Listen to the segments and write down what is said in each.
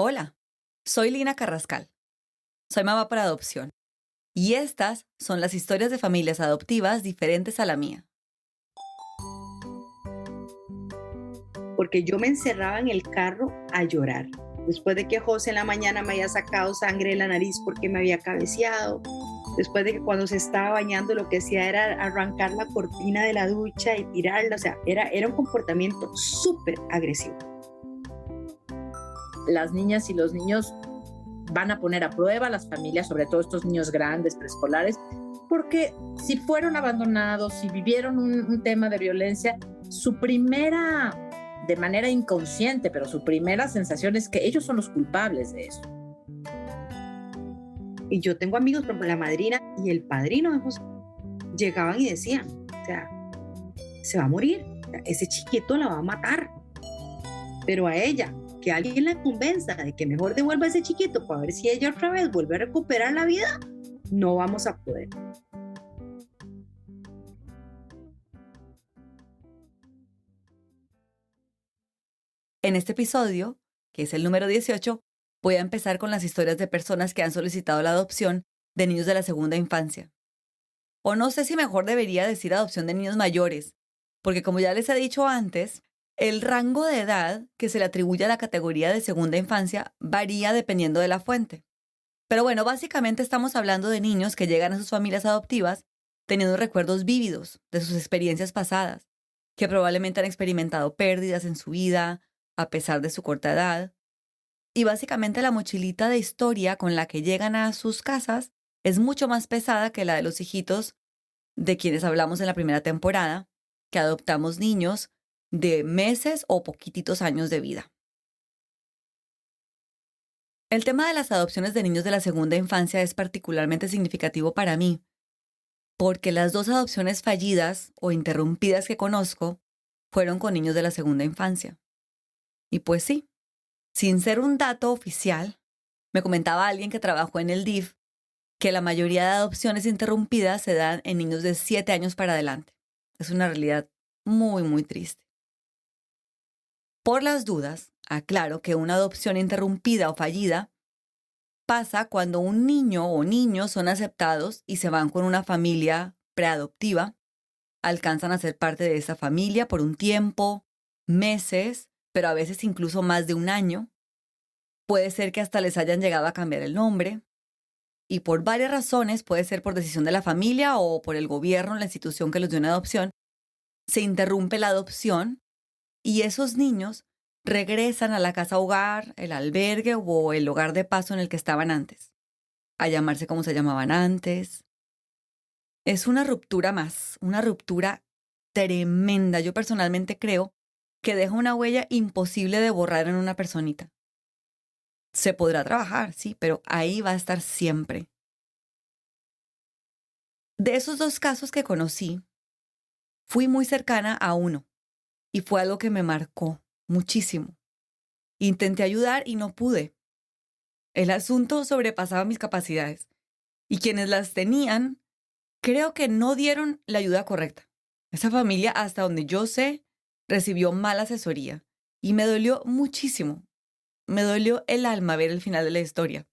Hola, soy Lina Carrascal. Soy mamá por adopción. Y estas son las historias de familias adoptivas diferentes a la mía. Porque yo me encerraba en el carro a llorar. Después de que José en la mañana me había sacado sangre de la nariz porque me había cabeceado, después de que cuando se estaba bañando lo que hacía era arrancar la cortina de la ducha y tirarla, o sea, era un comportamiento súper agresivo. Las niñas y los niños van a poner a prueba a las familias, sobre todo estos niños grandes, preescolares, porque si fueron abandonados, si vivieron un tema de violencia, su primera, de manera inconsciente, pero su primera sensación es que ellos son los culpables de eso. Y yo tengo amigos, por ejemplo, la madrina y el padrino de José, llegaban y decían, o sea, se va a morir, o sea, ese chiquito la va a matar, pero a ella, que alguien la convenza de que mejor devuelva a ese chiquito para ver si ella otra vez vuelve a recuperar la vida, no vamos a poder. En este episodio, que es el número 18, voy a empezar con las historias de personas que han solicitado la adopción de niños de la segunda infancia. O no sé si mejor debería decir adopción de niños mayores, porque como ya les he dicho antes, el rango de edad que se le atribuye a la categoría de segunda infancia varía dependiendo de la fuente. Pero bueno, básicamente estamos hablando de niños que llegan a sus familias adoptivas teniendo recuerdos vívidos de sus experiencias pasadas, que probablemente han experimentado pérdidas en su vida, a pesar de su corta edad. Y básicamente la mochilita de historia con la que llegan a sus casas es mucho más pesada que la de los hijitos de quienes hablamos en la primera temporada, que adoptamos niños de meses o poquititos años de vida. El tema de las adopciones de niños de la segunda infancia es particularmente significativo para mí, porque las dos adopciones fallidas o interrumpidas que conozco fueron con niños de la segunda infancia. Y pues sí, sin ser un dato oficial, me comentaba alguien que trabajó en el DIF que la mayoría de adopciones interrumpidas se dan en niños de 7 años para adelante. Es una realidad muy, muy triste. Por las dudas, aclaro que una adopción interrumpida o fallida pasa cuando un niño o niños son aceptados y se van con una familia preadoptiva, alcanzan a ser parte de esa familia por un tiempo, meses, pero a veces incluso más de un año. Puede ser que hasta les hayan llegado a cambiar el nombre. Y por varias razones, puede ser por decisión de la familia o por el gobierno, la institución que los dio en adopción, se interrumpe la adopción y esos niños regresan a la casa hogar, el albergue o el hogar de paso en el que estaban antes, a llamarse como se llamaban antes. Es una ruptura más, una ruptura tremenda. Yo personalmente creo que deja una huella imposible de borrar en una personita. Se podrá trabajar, sí, pero ahí va a estar siempre. De esos dos casos que conocí, fui muy cercana a uno y fue algo que me marcó muchísimo. Intenté ayudar y no pude. El asunto sobrepasaba mis capacidades y quienes las tenían creo que no dieron la ayuda correcta. Esa familia, hasta donde yo sé, recibió mala asesoría y me dolió muchísimo. Me dolió el alma ver el final de la historia.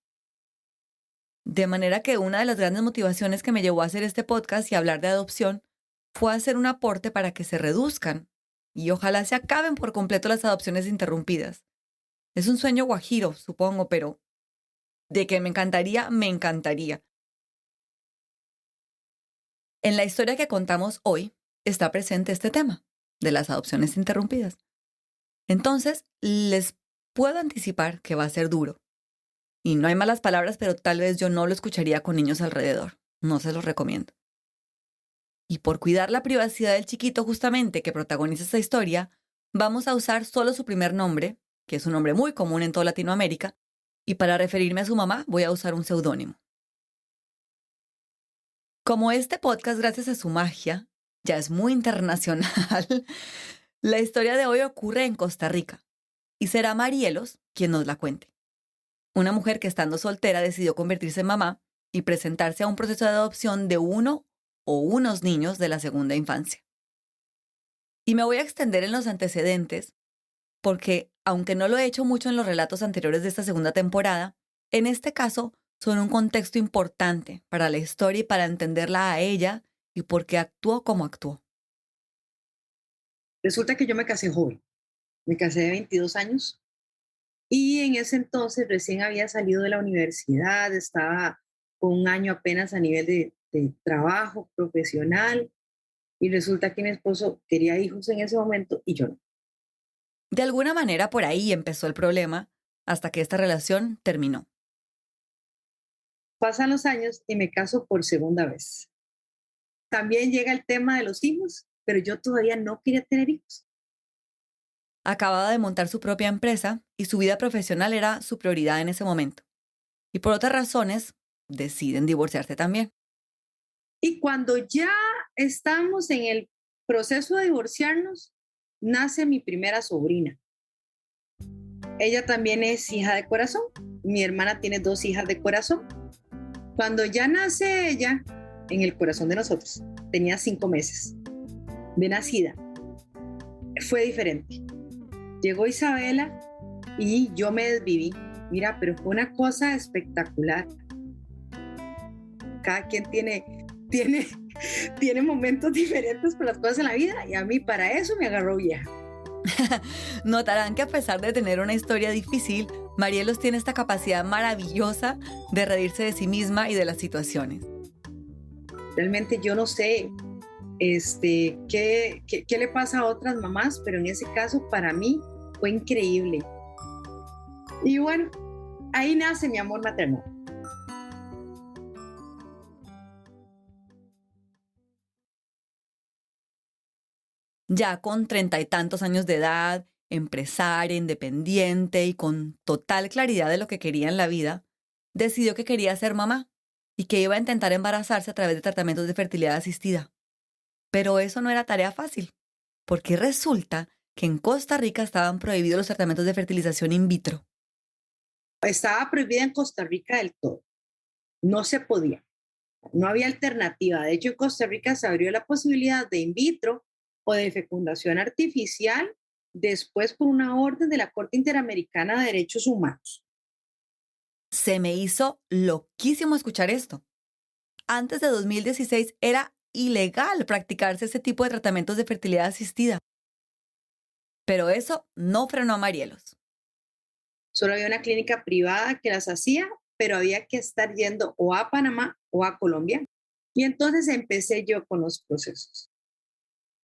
De manera que una de las grandes motivaciones que me llevó a hacer este podcast y hablar de adopción fue hacer un aporte para que se reduzcan y ojalá se acaben por completo las adopciones interrumpidas. Es un sueño guajiro, supongo, pero de que me encantaría, me encantaría. En la historia que contamos hoy está presente este tema de las adopciones interrumpidas. Entonces, les puedo anticipar que va a ser duro. Y no hay malas palabras, pero tal vez yo no lo escucharía con niños alrededor. No se los recomiendo. Y por cuidar la privacidad del chiquito justamente que protagoniza esta historia, vamos a usar solo su primer nombre, que es un nombre muy común en toda Latinoamérica, y para referirme a su mamá voy a usar un seudónimo. Como este podcast, gracias a su magia, ya es muy internacional, la historia de hoy ocurre en Costa Rica y será Marielos quien nos la cuente. Una mujer que estando soltera decidió convertirse en mamá y presentarse a un proceso de adopción de uno o unos niños de la segunda infancia. Y me voy a extender en los antecedentes porque aunque no lo he hecho mucho en los relatos anteriores de esta segunda temporada, en este caso son un contexto importante para la historia y para entenderla a ella y por qué actuó como actuó. Resulta que yo me casé joven, me casé de 22 años y en ese entonces recién había salido de la universidad, estaba con un año apenas a nivel de trabajo profesional y resulta que mi esposo quería hijos en ese momento y yo no. De alguna manera por ahí empezó el problema hasta que esta relación terminó. Pasan los años y me caso por segunda vez. También llega el tema de los hijos, pero yo todavía no quería tener hijos. Acababa de montar su propia empresa y su vida profesional era su prioridad en ese momento. Y por otras razones, deciden divorciarse también. Y cuando ya estamos en el proceso de divorciarnos, nace mi primera sobrina. Ella también es hija de corazón. Mi hermana tiene 2 hijas de corazón. Cuando ya nace ella, en el corazón de nosotros, tenía 5 meses de nacida. Fue diferente. Llegó Isabela y yo me desviví. Mira, pero fue una cosa espectacular. Cada quien tiene momentos diferentes para las cosas en la vida y a mí para eso me agarró vieja. Notarán que a pesar de tener una historia difícil, Marielos tiene esta capacidad maravillosa de reírse de sí misma y de las situaciones. Realmente yo no sé qué le pasa a otras mamás, pero en ese caso para mí fue increíble. Y bueno, ahí nace mi amor maternal. Ya con 30 y tantos años de edad, empresaria, independiente y con total claridad de lo que quería en la vida, decidió que quería ser mamá y que iba a intentar embarazarse a través de tratamientos de fertilidad asistida. Pero eso no era tarea fácil, porque resulta que en Costa Rica estaban prohibidos los tratamientos de fertilización in vitro. Estaba prohibida en Costa Rica del todo. No se podía. No había alternativa. De hecho, en Costa Rica se abrió la posibilidad de in vitro o de fecundación artificial después por una orden de la Corte Interamericana de Derechos Humanos. Se me hizo loquísimo escuchar esto. Antes de 2016 era ilegal practicarse ese tipo de tratamientos de fertilidad asistida. Pero eso no frenó a Marielos. Solo había una clínica privada que las hacía, pero había que estar yendo o a Panamá o a Colombia. Y entonces empecé yo con los procesos.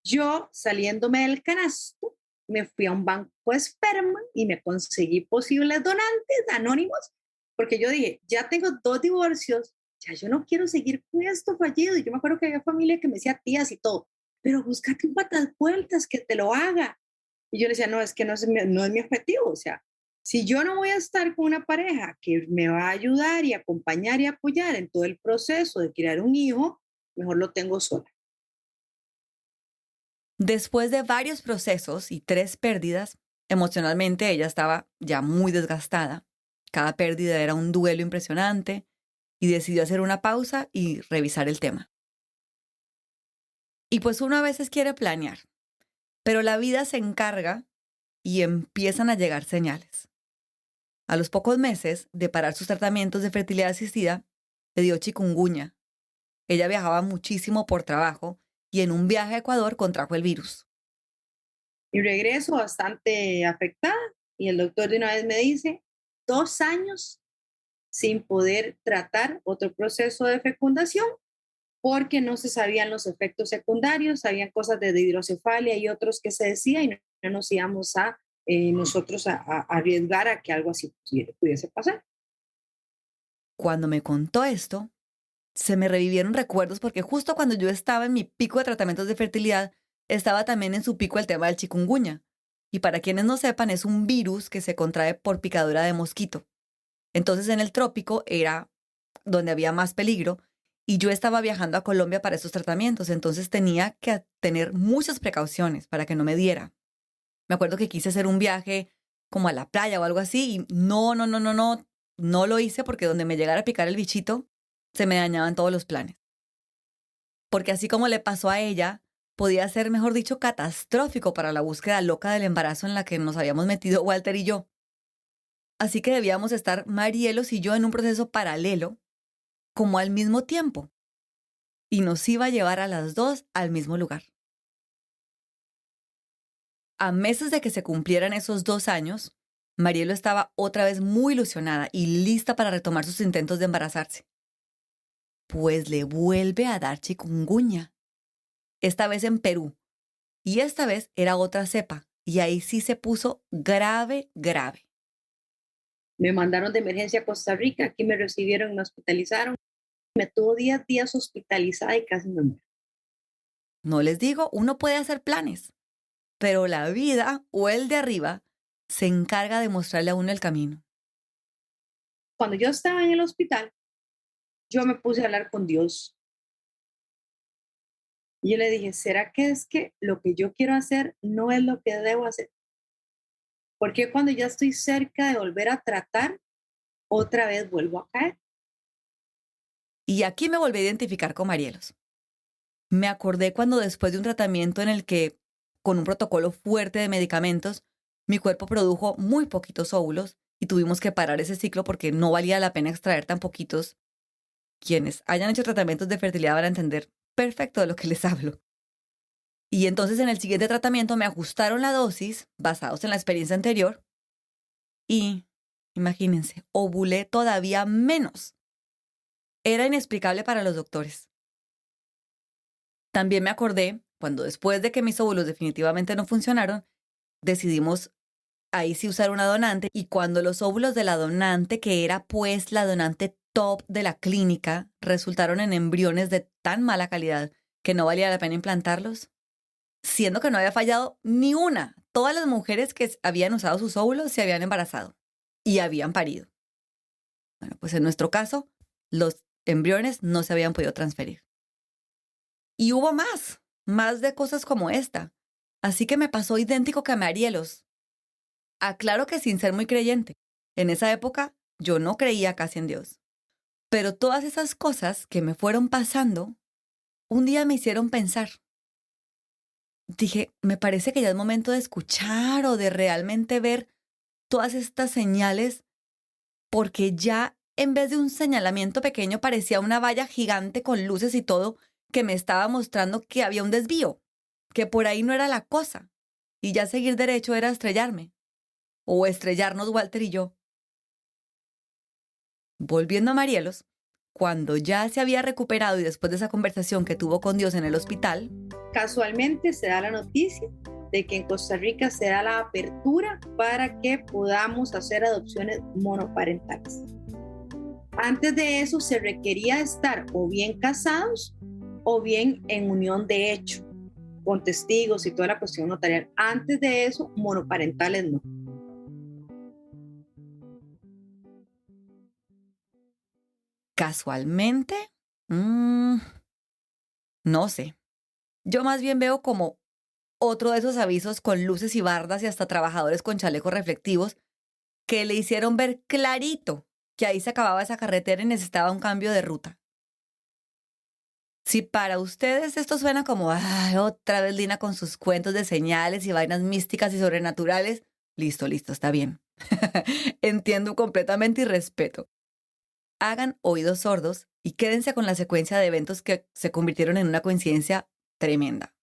Yo, saliéndome del canasto, me fui a un banco de esperma y me conseguí posibles donantes anónimos, porque yo dije, ya tengo 2 divorcios, ya yo no quiero seguir con esto fallido. Y yo me acuerdo que había familia que me decía tías y todo, pero búscate un patas vueltas que te lo haga. Y yo le decía, no, es que no es mi objetivo. O sea, si yo no voy a estar con una pareja que me va a ayudar y acompañar y apoyar en todo el proceso de criar un hijo, mejor lo tengo sola. Después de varios procesos y 3 pérdidas, emocionalmente ella estaba ya muy desgastada. Cada pérdida era un duelo impresionante y decidió hacer una pausa y revisar el tema. Y pues uno a veces quiere planear, pero la vida se encarga y empiezan a llegar señales. A los pocos meses de parar sus tratamientos de fertilidad asistida, le dio chikungunya. Ella viajaba muchísimo por trabajo y en un viaje a Ecuador contrajo el virus. Y regreso bastante afectada y el doctor de una vez me dice, 2 años sin poder tratar otro proceso de fecundación porque no se sabían los efectos secundarios, habían cosas de hidrocefalia y otros que se decía y no nos íbamos a nosotros a arriesgar a que algo así pudiese pasar. Cuando me contó esto, se me revivieron recuerdos porque justo cuando yo estaba en mi pico de tratamientos de fertilidad, estaba también en su pico el tema del chikungunya. Y para quienes no sepan, es un virus que se contrae por picadura de mosquito. Entonces en el trópico era donde había más peligro y yo estaba viajando a Colombia para esos tratamientos, entonces tenía que tener muchas precauciones para que no me diera. Me acuerdo que quise hacer un viaje como a la playa o algo así y no lo hice porque donde me llegara a picar el bichito, se me dañaban todos los planes. Porque así como le pasó a ella, podía ser, mejor dicho, catastrófico para la búsqueda loca del embarazo en la que nos habíamos metido Walter y yo. Así que debíamos estar Marielos y yo en un proceso paralelo, como al mismo tiempo, y nos iba a llevar a las dos al mismo lugar. A meses de que se cumplieran esos 2 años, Marielo estaba otra vez muy ilusionada y lista para retomar sus intentos de embarazarse. Pues le vuelve a dar chikungunya, esta vez en Perú, y esta vez era otra cepa, y ahí sí se puso grave, grave. Me mandaron de emergencia a Costa Rica, aquí me recibieron, me hospitalizaron. Me tuvo 10 días hospitalizada y casi me muero. No les digo, uno puede hacer planes, pero la vida o el de arriba se encarga de mostrarle a uno el camino. Cuando yo estaba en el hospital, yo me puse a hablar con Dios. Y yo le dije, ¿será que es que lo que yo quiero hacer no es lo que debo hacer? Porque cuando ya estoy cerca de volver a tratar, otra vez vuelvo a caer. Y aquí me volví a identificar con Marielos. Me acordé cuando después de un tratamiento en el que, con un protocolo fuerte de medicamentos, mi cuerpo produjo muy poquitos óvulos y tuvimos que parar ese ciclo porque no valía la pena extraer tan poquitos. Quienes hayan hecho tratamientos de fertilidad van a entender perfecto de lo que les hablo. Y entonces en el siguiente tratamiento me ajustaron la dosis basados en la experiencia anterior y, imagínense, ovulé todavía menos. Era inexplicable para los doctores. También me acordé cuando después de que mis óvulos definitivamente no funcionaron, decidimos ahí sí usar una donante y cuando los óvulos de la donante, que era pues la donante top de la clínica, resultaron en embriones de tan mala calidad que no valía la pena implantarlos, siendo que no había fallado ni una. Todas las mujeres que habían usado sus óvulos se habían embarazado y habían parido. Bueno, pues en nuestro caso, los embriones no se habían podido transferir. Y hubo más de cosas como esta. Así que me pasó idéntico que a Marielos. Aclaro que sin ser muy creyente. En esa época yo no creía casi en Dios. Pero todas esas cosas que me fueron pasando, un día me hicieron pensar. Dije, me parece que ya es momento de escuchar o de realmente ver todas estas señales, porque ya en vez de un señalamiento pequeño parecía una valla gigante con luces y todo que me estaba mostrando que había un desvío, que por ahí no era la cosa, y ya seguir derecho era estrellarme, o estrellarnos Walter y yo. Volviendo a Marielos, cuando ya se había recuperado y después de esa conversación que tuvo con Dios en el hospital, Casualmente se da la noticia de que en Costa Rica se da la apertura para que podamos hacer adopciones monoparentales. Antes de eso se requería estar o bien casados o bien en unión de hecho, con testigos y toda la cuestión notarial. Antes de eso, monoparentales no. casualmente, no sé. Yo más bien veo como otro de esos avisos con luces y bardas y hasta trabajadores con chalecos reflectivos que le hicieron ver clarito que ahí se acababa esa carretera y necesitaba un cambio de ruta. Si para ustedes esto suena como, ay, otra vez Lina con sus cuentos de señales y vainas místicas y sobrenaturales, listo, está bien. Entiendo completamente y respeto. Hagan oídos sordos y quédense con la secuencia de eventos que se convirtieron en una coincidencia tremenda.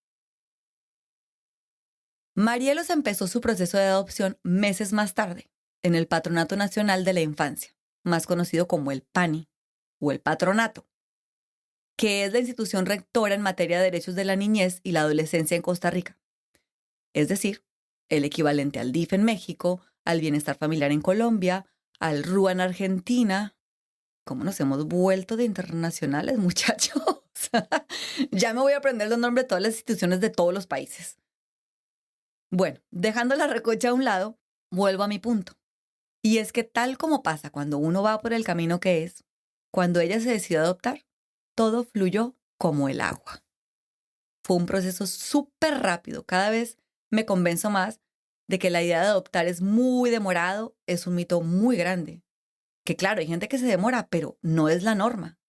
Marielos empezó su proceso de adopción meses más tarde, en el Patronato Nacional de la Infancia, más conocido como el PANI, o el Patronato, que es la institución rectora en materia de derechos de la niñez y la adolescencia en Costa Rica. Es decir, el equivalente al DIF en México, al Bienestar Familiar en Colombia, al RUA en Argentina. ¿Cómo nos hemos vuelto de internacionales, muchachos? Ya me voy a aprender los nombres de todas las instituciones de todos los países. Bueno, dejando la recocha a un lado, vuelvo a mi punto. Y es que tal como pasa cuando uno va por el camino que es, cuando ella se decidió adoptar, todo fluyó como el agua. Fue un proceso súper rápido. Cada vez me convenzo más de que la idea de adoptar es muy demorado, es un mito muy grande. Que claro, hay gente que se demora, pero no es la norma.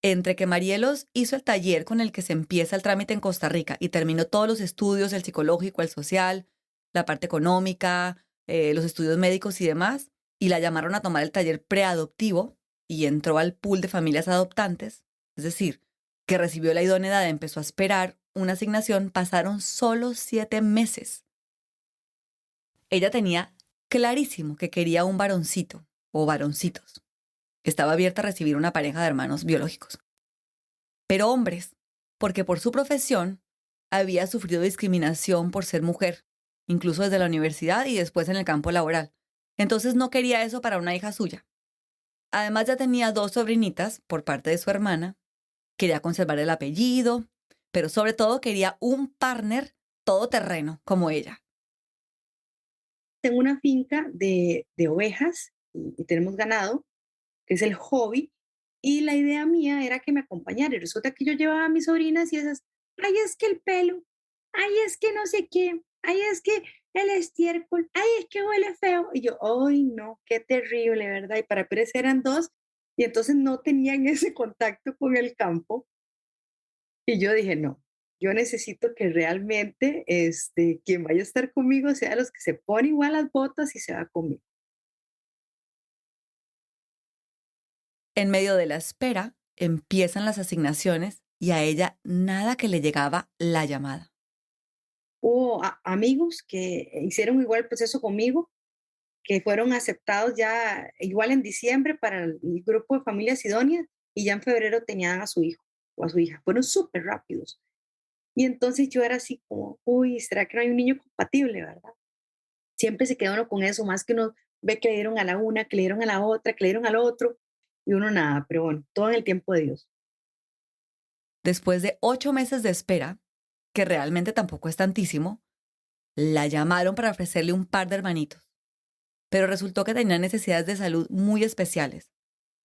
Entre que Marielos hizo el taller con el que se empieza el trámite en Costa Rica y terminó todos los estudios, el psicológico, el social, la parte económica, los estudios médicos y demás, y la llamaron a tomar el taller preadoptivo y entró al pool de familias adoptantes, es decir, que recibió la idoneidad, empezó a esperar una asignación, pasaron solo 7 meses. Ella tenía clarísimo que quería un varoncito o varoncitos. Estaba abierta a recibir una pareja de hermanos biológicos. Pero hombres, porque por su profesión había sufrido discriminación por ser mujer, incluso desde la universidad y después en el campo laboral. Entonces no quería eso para una hija suya. Además ya tenía 2 sobrinitas por parte de su hermana, quería conservar el apellido, pero sobre todo quería un partner todoterreno como ella. Tengo una finca de ovejas y tenemos ganado, que es el hobby, y la idea mía era que me acompañara. Y resulta que yo llevaba a mis sobrinas y esas, ay, es que el pelo, ay, es que no sé qué, ay, es que el estiércol, ay, es que huele feo. Y yo, ay, no, qué terrible, ¿verdad? Y para Pérez eran 2, y entonces no tenían ese contacto con el campo. Y yo dije, no, yo necesito que realmente quien vaya a estar conmigo sea los que se pone igual las botas y se va conmigo. En medio de la espera, empiezan las asignaciones y a ella nada que le llegaba la llamada. Hubo amigos que hicieron igual el proceso conmigo, que fueron aceptados ya igual en diciembre para el grupo de familias idóneas y ya en febrero tenían a su hijo o a su hija. Fueron súper rápidos. Y entonces yo era así como, uy, ¿será que no hay un niño compatible, verdad? Siempre se queda uno con eso, más que uno ve que le dieron a la una, que le dieron a la otra, que le dieron al otro, y uno nada, pero bueno, todo en el tiempo de Dios. Después de 8 meses de espera, que realmente tampoco es tantísimo, la llamaron para ofrecerle un par de hermanitos. Pero resultó que tenía necesidades de salud muy especiales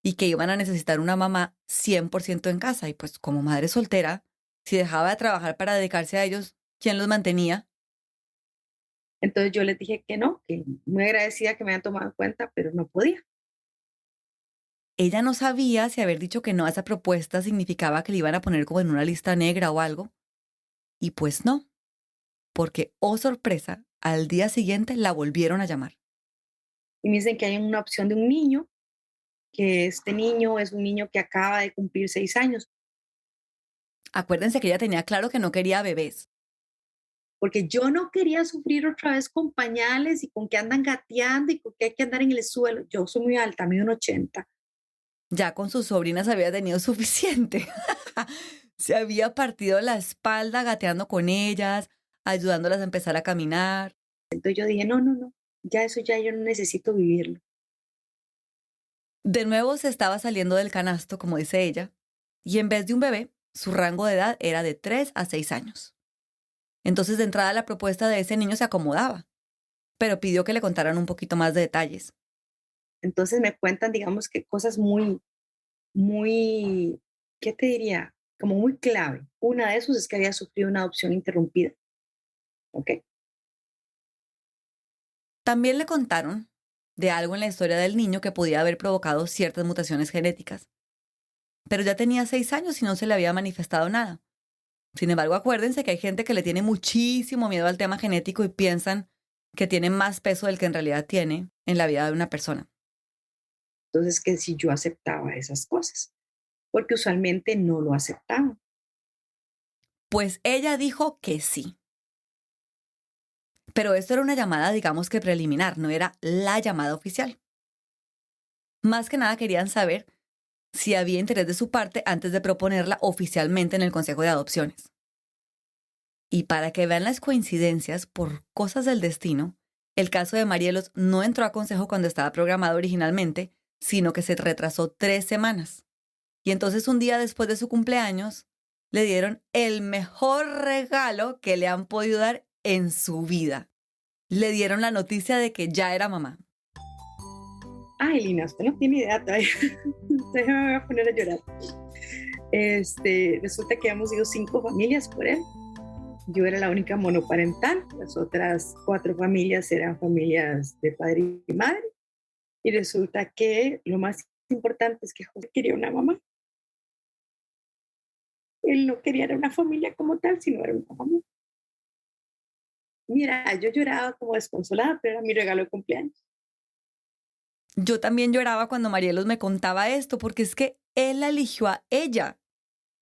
y que iban a necesitar una mamá 100% en casa. Y pues como madre soltera, si dejaba de trabajar para dedicarse a ellos, ¿quién los mantenía? Entonces yo les dije que no, que muy agradecida que me hayan tomado en cuenta, pero no podía. Ella no sabía si haber dicho que no a esa propuesta significaba que le iban a poner como en una lista negra o algo. Y pues no, porque, oh sorpresa, al día siguiente la volvieron a llamar. Y me dicen que hay una opción de un niño, que este niño es un niño que acaba de cumplir 6 años, Acuérdense que ella tenía claro que no quería bebés. porque yo no quería sufrir otra vez con pañales y con que andan gateando y con que hay que andar en el suelo. Yo soy muy alta, mido 1,80. Ya con sus sobrinas había tenido suficiente. Se había partido la espalda gateando con ellas, ayudándolas a empezar a caminar. Entonces yo dije, no, no, no, ya eso ya yo no necesito vivirlo. De nuevo se estaba saliendo del canasto, como dice ella, y en vez de un bebé, su rango de edad era de 3 a 6 años. Entonces de entrada la propuesta de ese niño se acomodaba, pero pidió que le contaran un poquito más de detalles. Entonces me cuentan, digamos que cosas muy, muy, ¿qué te diría? Como muy clave. Una de esos es que había sufrido una adopción interrumpida. ¿Ok? También le contaron de algo en la historia del niño que podía haber provocado ciertas mutaciones genéticas. Pero ya tenía 6 años y no se le había manifestado nada. Sin embargo, acuérdense que hay gente que le tiene muchísimo miedo al tema genético y piensan que tiene más peso del que en realidad tiene en la vida de una persona. Entonces, que si yo aceptaba esas cosas, porque usualmente no lo aceptaban. Pues ella dijo que sí. Pero esto era una llamada, digamos que preliminar, no era la llamada oficial. Más que nada querían saber si había interés de su parte antes de proponerla oficialmente en el Consejo de Adopciones. Y para que vean las coincidencias por cosas del destino, el caso de Marielos no entró a consejo cuando estaba programado originalmente, sino que se retrasó 3 semanas. Y entonces un día después de su cumpleaños, le dieron el mejor regalo que le han podido dar en su vida. Le dieron la noticia de que ya era mamá. Ay, Lina, usted no tiene idea todavía. Usted me va a poner a llorar. Resulta que hemos ido 5 familias por él. Yo era la única monoparental. Las otras 4 familias eran familias de padre y madre. Y resulta que lo más importante es que José quería una mamá. Él no quería era una familia como tal, sino era una familia. Mira, yo lloraba como desconsolada, pero era mi regalo de cumpleaños. Yo también lloraba cuando Marielos me contaba esto, porque es que él la eligió a ella.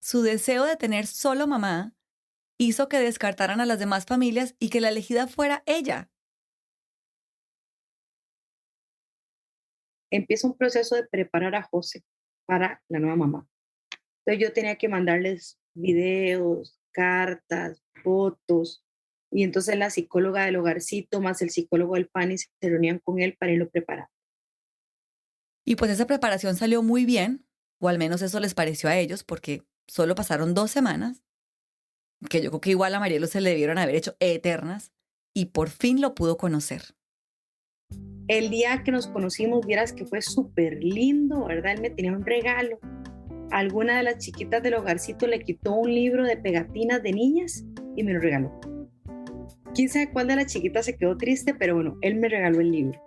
Su deseo de tener solo mamá hizo que descartaran a las demás familias y que la elegida fuera ella. Empieza un proceso de preparar a José para la nueva mamá. Entonces yo tenía que mandarles videos, cartas, fotos, y entonces la psicóloga del hogarcito más el psicólogo del PANI se reunían con él para irlo preparar. Y pues esa preparación salió muy bien, o al menos eso les pareció a ellos, porque solo pasaron 2 semanas, que yo creo que igual a Marielos se le debieron haber hecho eternas, y por fin lo pudo conocer. El día que nos conocimos, vieras que fue súper lindo, ¿verdad? Él me tenía un regalo. Alguna de las chiquitas del hogarcito le quitó un libro de pegatinas de niñas y me lo regaló. Quién sabe cuál de las chiquitas se quedó triste, pero bueno, él me regaló el libro.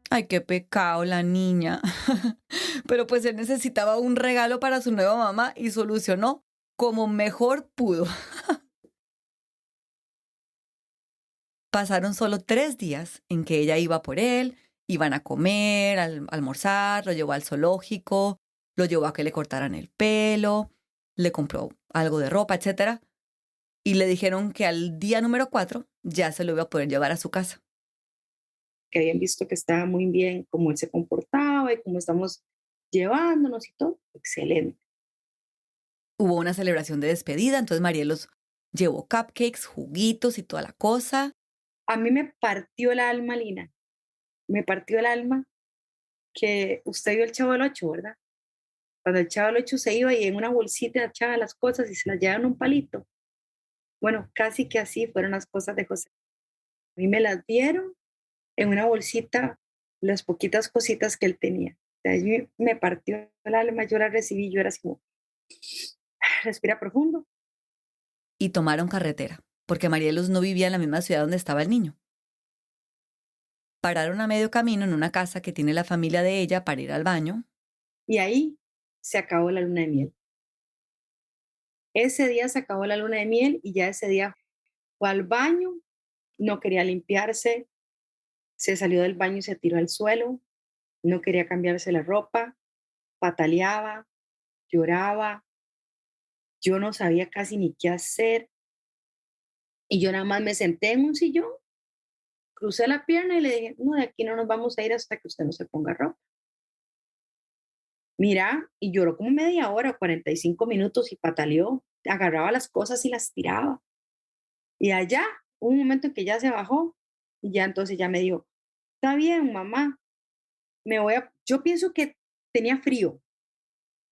Ay, qué pecado la niña. Pero pues él necesitaba un regalo para su nueva mamá y solucionó como mejor pudo. Pasaron solo 3 días en que ella iba por él, iban a comer, almorzar, lo llevó al zoológico, lo llevó a que le cortaran el pelo, le compró algo de ropa, etcétera, y le dijeron que al día número 4 ya se lo iba a poder llevar a su casa. Que habían visto que estaba muy bien cómo él se comportaba y cómo estamos llevándonos y todo. Excelente. Hubo una celebración de despedida, entonces Marielos llevó cupcakes, juguitos y toda la cosa. A mí me partió el alma, Lina. Me partió el alma que usted vio el Chavo del Ocho, ¿verdad? Cuando el Chavo del Ocho se iba y en una bolsita echaba las cosas y se las llevaban en un palito. Bueno, casi que así fueron las cosas de José. A mí me las dieron en una bolsita, las poquitas cositas que él tenía. De ahí me partió el alma, yo la recibí, yo era así como, respira profundo. Y tomaron carretera, porque Marielos no vivía en la misma ciudad donde estaba el niño. Pararon a medio camino en una casa que tiene la familia de ella para ir al baño. Y ahí se acabó la luna de miel. Ese día se acabó la luna de miel y ya ese día fue al baño, no quería limpiarse, se salió del baño y se tiró al suelo, no quería cambiarse la ropa, pataleaba, lloraba, yo no sabía casi ni qué hacer y yo nada más me senté en un sillón, crucé la pierna y le dije, no, de aquí no nos vamos a ir hasta que usted no se ponga ropa. Mira, y lloró como media hora, 45 minutos y pataleó, agarraba las cosas y las tiraba. Y allá, hubo un momento en que ya se bajó y ya entonces ya me dijo, está bien, mamá, yo pienso que tenía frío,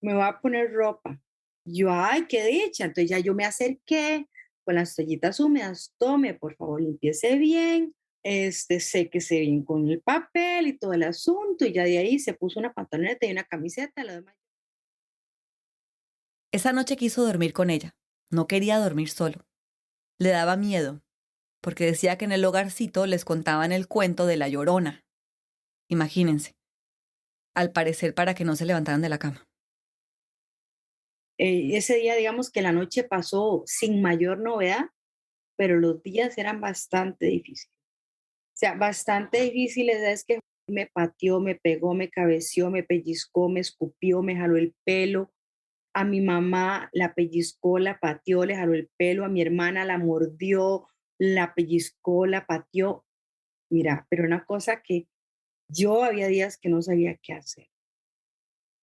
me voy a poner ropa. Yo, ay, qué dicha. Entonces ya yo me acerqué con las toallitas húmedas, tome, por favor, limpiese bien, séquese bien con el papel y todo el asunto. Y ya de ahí se puso una pantaloneta y una camiseta, lo demás. Esa noche quiso dormir con ella. No quería dormir solo. Le daba miedo, porque decía que en el hogarcito les contaban el cuento de la Llorona. Imagínense. Al parecer para que no se levantaran de la cama. Ese día, digamos que la noche pasó sin mayor novedad, pero los días eran bastante difíciles. O sea, bastante difíciles es que me pateó, me pegó, me cabeció, me pellizcó, me escupió, me jaló el pelo. A mi mamá la pellizcó, la pateó, le jaló el pelo. A mi hermana la mordió, la pellizcó, la pateó. Mira, pero una cosa que yo había días que no sabía qué hacer.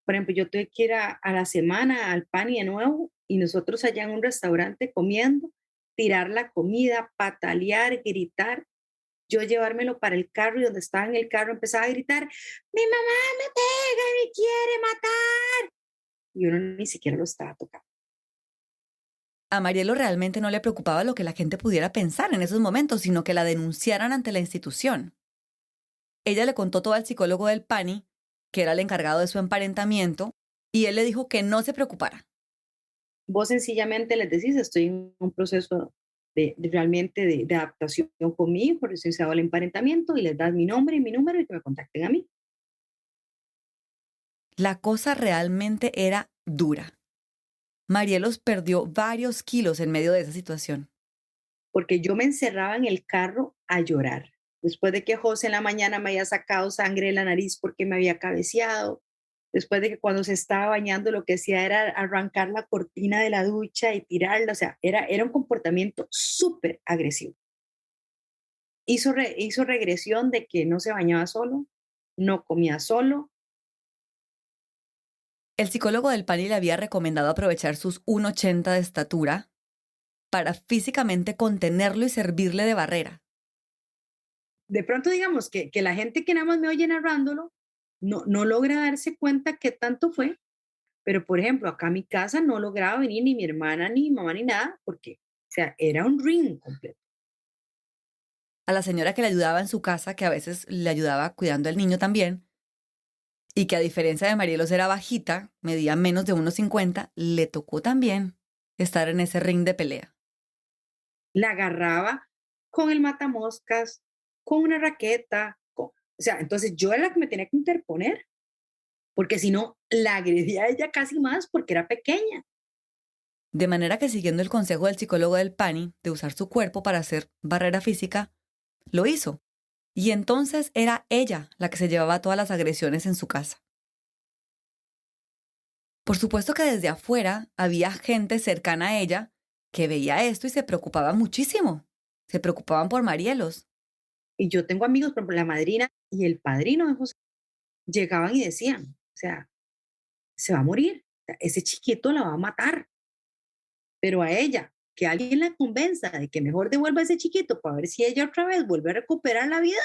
Por ejemplo, yo tuve que ir a la semana al PANI de nuevo y nosotros allá en un restaurante comiendo, tirar la comida, patalear, gritar, yo llevármelo para el carro y donde estaba en el carro empezaba a gritar, mi mamá me pega y me quiere matar. Y uno ni siquiera lo estaba tocando. A Marielo realmente no le preocupaba lo que la gente pudiera pensar en esos momentos, sino que la denunciaran ante la institución. Ella le contó todo al psicólogo del PANI, que era el encargado de su emparentamiento, y él le dijo que no se preocupara. Vos sencillamente les decís, estoy en un proceso realmente de adaptación con mi hijo, recién se ha dado el emparentamiento y les das mi nombre y mi número y que me contacten a mí. La cosa realmente era dura. Marielos perdió varios kilos en medio de esa situación. Porque yo me encerraba en el carro a llorar. Después de que José en la mañana me había sacado sangre de la nariz porque me había cabeceado, después de que cuando se estaba bañando lo que hacía era arrancar la cortina de la ducha y tirarla, o sea, era un comportamiento súper agresivo. Hizo regresión de que no se bañaba solo, no comía solo. El psicólogo del PANI le había recomendado aprovechar sus 1,80 de estatura para físicamente contenerlo y servirle de barrera. De pronto, digamos que la gente que nada más me oye narrándolo no logra darse cuenta qué tanto fue, pero por ejemplo, acá a mi casa no lograba venir ni mi hermana, ni mi mamá, ni nada, porque, o sea, era un ring completo. A la señora que le ayudaba en su casa, que a veces le ayudaba cuidando al niño también, y que a diferencia de Marielos era bajita, medía menos de 1,50, le tocó también estar en ese ring de pelea. La agarraba con el matamoscas, con una raqueta, o sea, entonces yo era la que me tenía que interponer, porque si no, la agredía a ella casi más porque era pequeña. De manera que siguiendo el consejo del psicólogo del PANI de usar su cuerpo para hacer barrera física, lo hizo. Y entonces era ella la que se llevaba todas las agresiones en su casa. Por supuesto que desde afuera había gente cercana a ella que veía esto y se preocupaba muchísimo. Se preocupaban por Marielos. Y yo tengo amigos, por ejemplo, la madrina y el padrino de José, llegaban y decían, o sea, se va a morir, o sea, ese chiquito la va a matar, pero a ella, que alguien la convenza de que mejor devuelva a ese chiquito para ver si ella otra vez vuelve a recuperar la vida,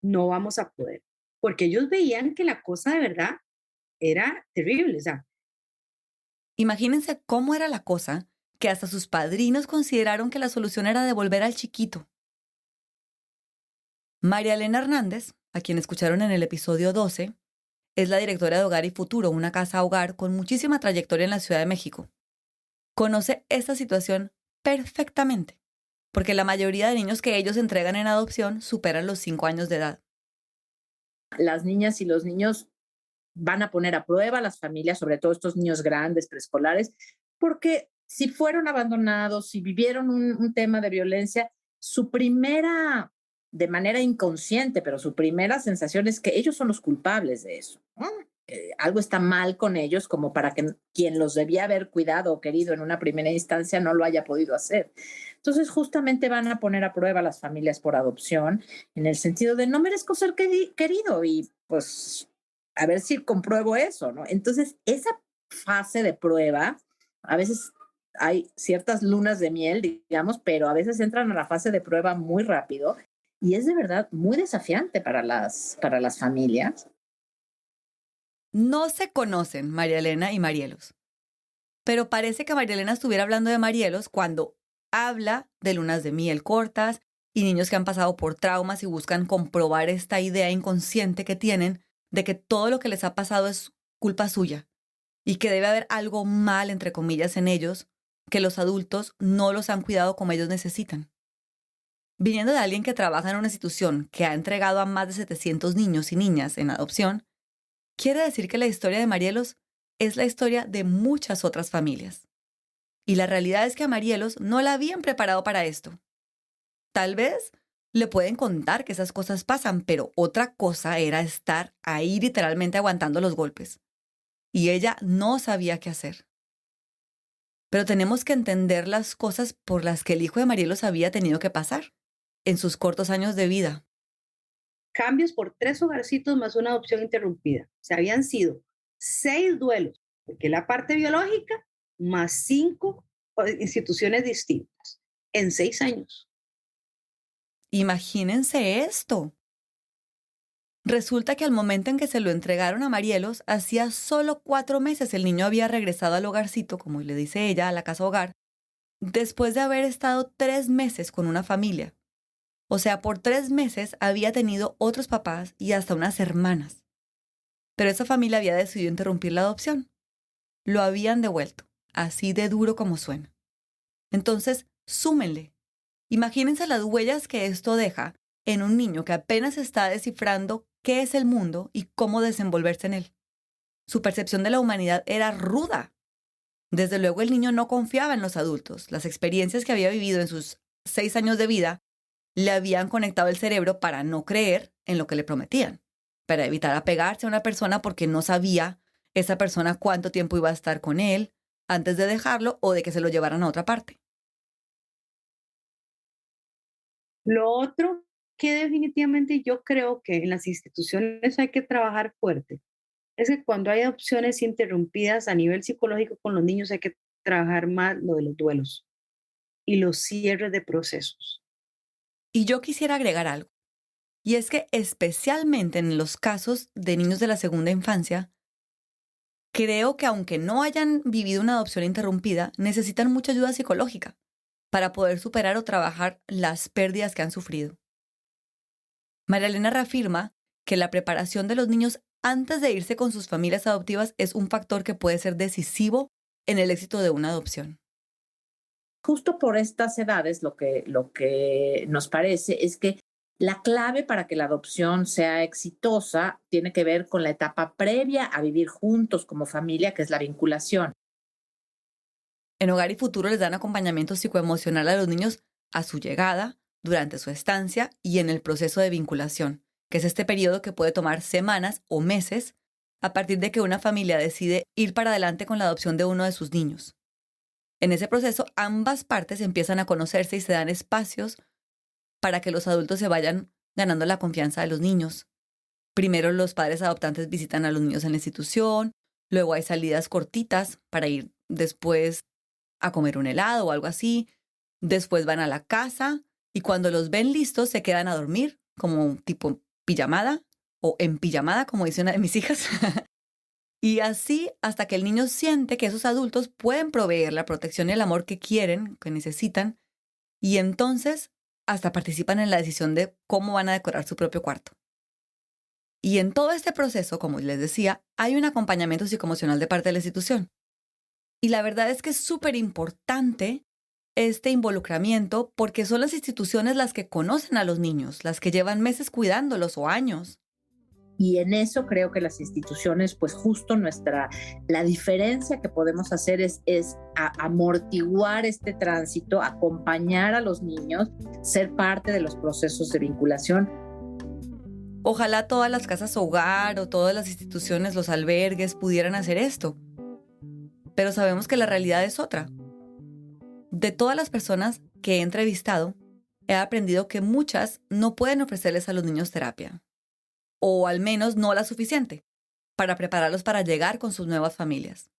no vamos a poder, porque ellos veían que la cosa de verdad era terrible, o sea, Imagínense cómo era la cosa que hasta sus padrinos consideraron que la solución era devolver al chiquito. María Elena Hernández, a quien escucharon en el episodio 12, es la directora de Hogar y Futuro, una casa hogar con muchísima trayectoria en la Ciudad de México. Conoce esta situación perfectamente, porque la mayoría de niños que ellos entregan en adopción superan los 5 años de edad. Las niñas y los niños van a poner a prueba a las familias, sobre todo estos niños grandes, preescolares, porque si fueron abandonados, si vivieron un tema de violencia, su primera, de manera inconsciente, pero su primera sensación es que ellos son los culpables de eso, ¿no? Algo está mal con ellos como para que quien los debía haber cuidado o querido en una primera instancia no lo haya podido hacer. Entonces, justamente van a poner a prueba a las familias por adopción en el sentido de no merezco ser querido y pues a ver si compruebo eso, ¿no? Entonces, esa fase de prueba, a veces hay ciertas lunas de miel, digamos, pero a veces entran a la fase de prueba muy rápido y es de verdad muy desafiante para las familias. No se conocen María Elena y Marielos, pero parece que María Elena estuviera hablando de Marielos cuando habla de lunas de miel cortas y niños que han pasado por traumas y buscan comprobar esta idea inconsciente que tienen de que todo lo que les ha pasado es culpa suya y que debe haber algo mal, entre comillas, en ellos, que los adultos no los han cuidado como ellos necesitan. Viniendo de alguien que trabaja en una institución que ha entregado a más de 700 niños y niñas en adopción, quiere decir que la historia de Marielos es la historia de muchas otras familias. Y la realidad es que a Marielos no la habían preparado para esto. Tal vez le pueden contar que esas cosas pasan, pero otra cosa era estar ahí literalmente aguantando los golpes. Y ella no sabía qué hacer. Pero tenemos que entender las cosas por las que el hijo de Marielos había tenido que pasar en sus cortos años de vida. cambios por 3 hogarcitos más una adopción interrumpida. O sea, habían sido 6 duelos, porque la parte biológica, más 5 instituciones distintas en 6 años. Imagínense esto. Resulta que al momento en que se lo entregaron a Marielos, hacía solo 4 meses el niño había regresado al hogarcito, como le dice ella, a la casa hogar, después de haber estado 3 meses con una familia. O sea, por 3 meses había tenido otros papás y hasta unas hermanas. Pero esa familia había decidido interrumpir la adopción. Lo habían devuelto, así de duro como suena. Entonces, súmenle. Imagínense las huellas que esto deja en un niño que apenas está descifrando qué es el mundo y cómo desenvolverse en él. Su percepción de la humanidad era ruda Desde luego el niño no confiaba en los adultos. Las experiencias que había vivido en sus 6 años de vida le habían conectado el cerebro para no creer en lo que le prometían, para evitar apegarse a una persona porque no sabía esa persona cuánto tiempo iba a estar con él antes de dejarlo o de que se lo llevaran a otra parte. Lo otro que definitivamente yo creo que en las instituciones hay que trabajar fuerte es que cuando hay adopciones interrumpidas a nivel psicológico con los niños hay que trabajar más lo de los duelos y los cierres de procesos. Y yo quisiera agregar algo, y es que especialmente en los casos de niños de la segunda infancia, creo que aunque no hayan vivido una adopción interrumpida, necesitan mucha ayuda psicológica para poder superar o trabajar las pérdidas que han sufrido. María Elena reafirma que la preparación de los niños antes de irse con sus familias adoptivas es un factor que puede ser decisivo en el éxito de una adopción. Justo por estas edades, lo que nos parece es que la clave para que la adopción sea exitosa tiene que ver con la etapa previa a vivir juntos como familia, que es la vinculación. En Hogar y Futuro les dan acompañamiento psicoemocional a los niños a su llegada, durante su estancia y en el proceso de vinculación, que es este periodo que puede tomar semanas o meses a partir de que una familia decide ir para adelante con la adopción de uno de sus niños. En ese proceso, ambas partes empiezan a conocerse y se dan espacios para que los adultos se vayan ganando la confianza de los niños. Primero los padres adoptantes visitan a los niños en la institución, luego hay salidas cortitas para ir después a comer un helado o algo así, después van a la casa y cuando los ven listos se quedan a dormir, como tipo pijamada o en pijamada, como dice una de mis hijas. Y así hasta que el niño siente que esos adultos pueden proveer la protección y el amor que quieren, que necesitan, y entonces hasta participan en la decisión de cómo van a decorar su propio cuarto. Y en todo este proceso, como les decía, hay un acompañamiento psicoemocional de parte de la institución. Y la verdad es que es súper importante este involucramiento porque son las instituciones las que conocen a los niños, las que llevan meses cuidándolos o años. Y en eso creo que las instituciones, pues justo la diferencia que podemos hacer es amortiguar este tránsito, acompañar a los niños, ser parte de los procesos de vinculación. Ojalá todas las casas hogar o todas las instituciones, los albergues pudieran hacer esto. Pero sabemos que la realidad es otra. De todas las personas que he entrevistado, he aprendido que muchas no pueden ofrecerles a los niños terapia. O al menos no la suficiente, para prepararlos para llegar con sus nuevas familias.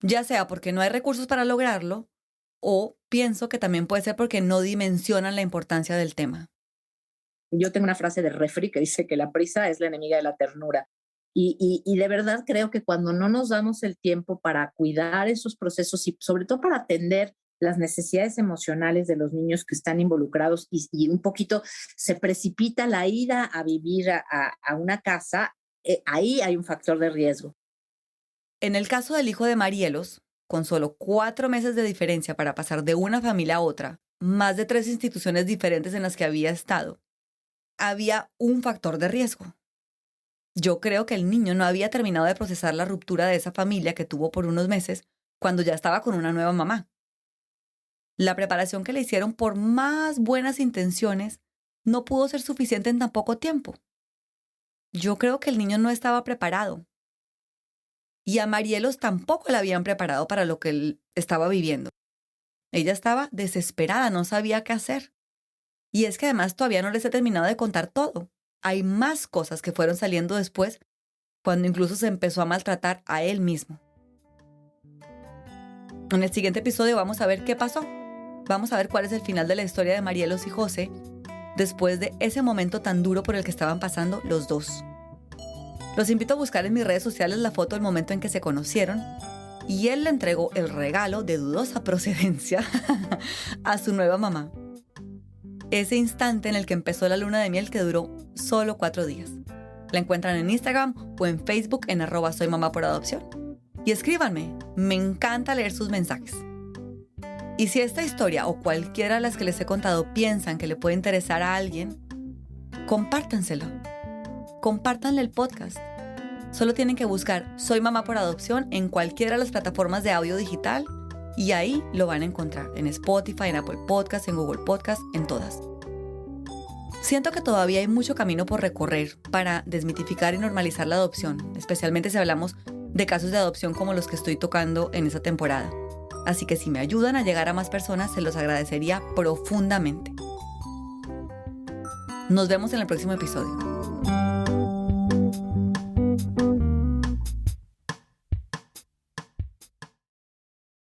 Ya sea porque no hay recursos para lograrlo, o pienso que también puede ser porque no dimensionan la importancia del tema. Yo tengo una frase de refri que dice que la prisa es la enemiga de la ternura. Y de verdad creo que cuando no nos damos el tiempo para cuidar esos procesos y sobre todo para atender las necesidades emocionales de los niños que están involucrados y un poquito se precipita la ida a vivir a una casa, ahí hay un factor de riesgo. En el caso del hijo de Marielos, con solo 4 meses de diferencia para pasar de una familia a otra, más de 3 instituciones diferentes en las que había estado, había un factor de riesgo. Yo creo que el niño no había terminado de procesar la ruptura de esa familia que tuvo por unos meses cuando ya estaba con una nueva mamá. La preparación que le hicieron por más buenas intenciones no pudo ser suficiente en tan poco tiempo. Yo creo que el niño no estaba preparado. Y a Marielos tampoco la habían preparado para lo que él estaba viviendo. Ella estaba desesperada, no sabía qué hacer. Y es que además todavía no les he terminado de contar todo. Hay más cosas que fueron saliendo después, cuando incluso se empezó a maltratar a él mismo. En el siguiente episodio vamos a ver qué pasó. Vamos a ver cuál es el final de la historia de Marielos y José después de ese momento tan duro por el que estaban pasando los dos. Los invito a buscar en mis redes sociales la foto del momento en que se conocieron y él le entregó el regalo de dudosa procedencia a su nueva mamá. Ese instante en el que empezó la luna de miel que duró solo 4 días. La encuentran en Instagram o en Facebook en @soymamaporadopción. Y escríbanme, me encanta leer sus mensajes. Y si esta historia o cualquiera de las que les he contado piensan que le puede interesar a alguien, compártanselo. Compártanle el podcast. Solo tienen que buscar Soy Mamá por Adopción en cualquiera de las plataformas de audio digital y ahí lo van a encontrar, en Spotify, en Apple Podcasts, en Google Podcasts, en todas. Siento que todavía hay mucho camino por recorrer para desmitificar y normalizar la adopción, especialmente si hablamos de casos de adopción como los que estoy tocando en esta temporada. Así que si me ayudan a llegar a más personas, se los agradecería profundamente. Nos vemos en el próximo episodio.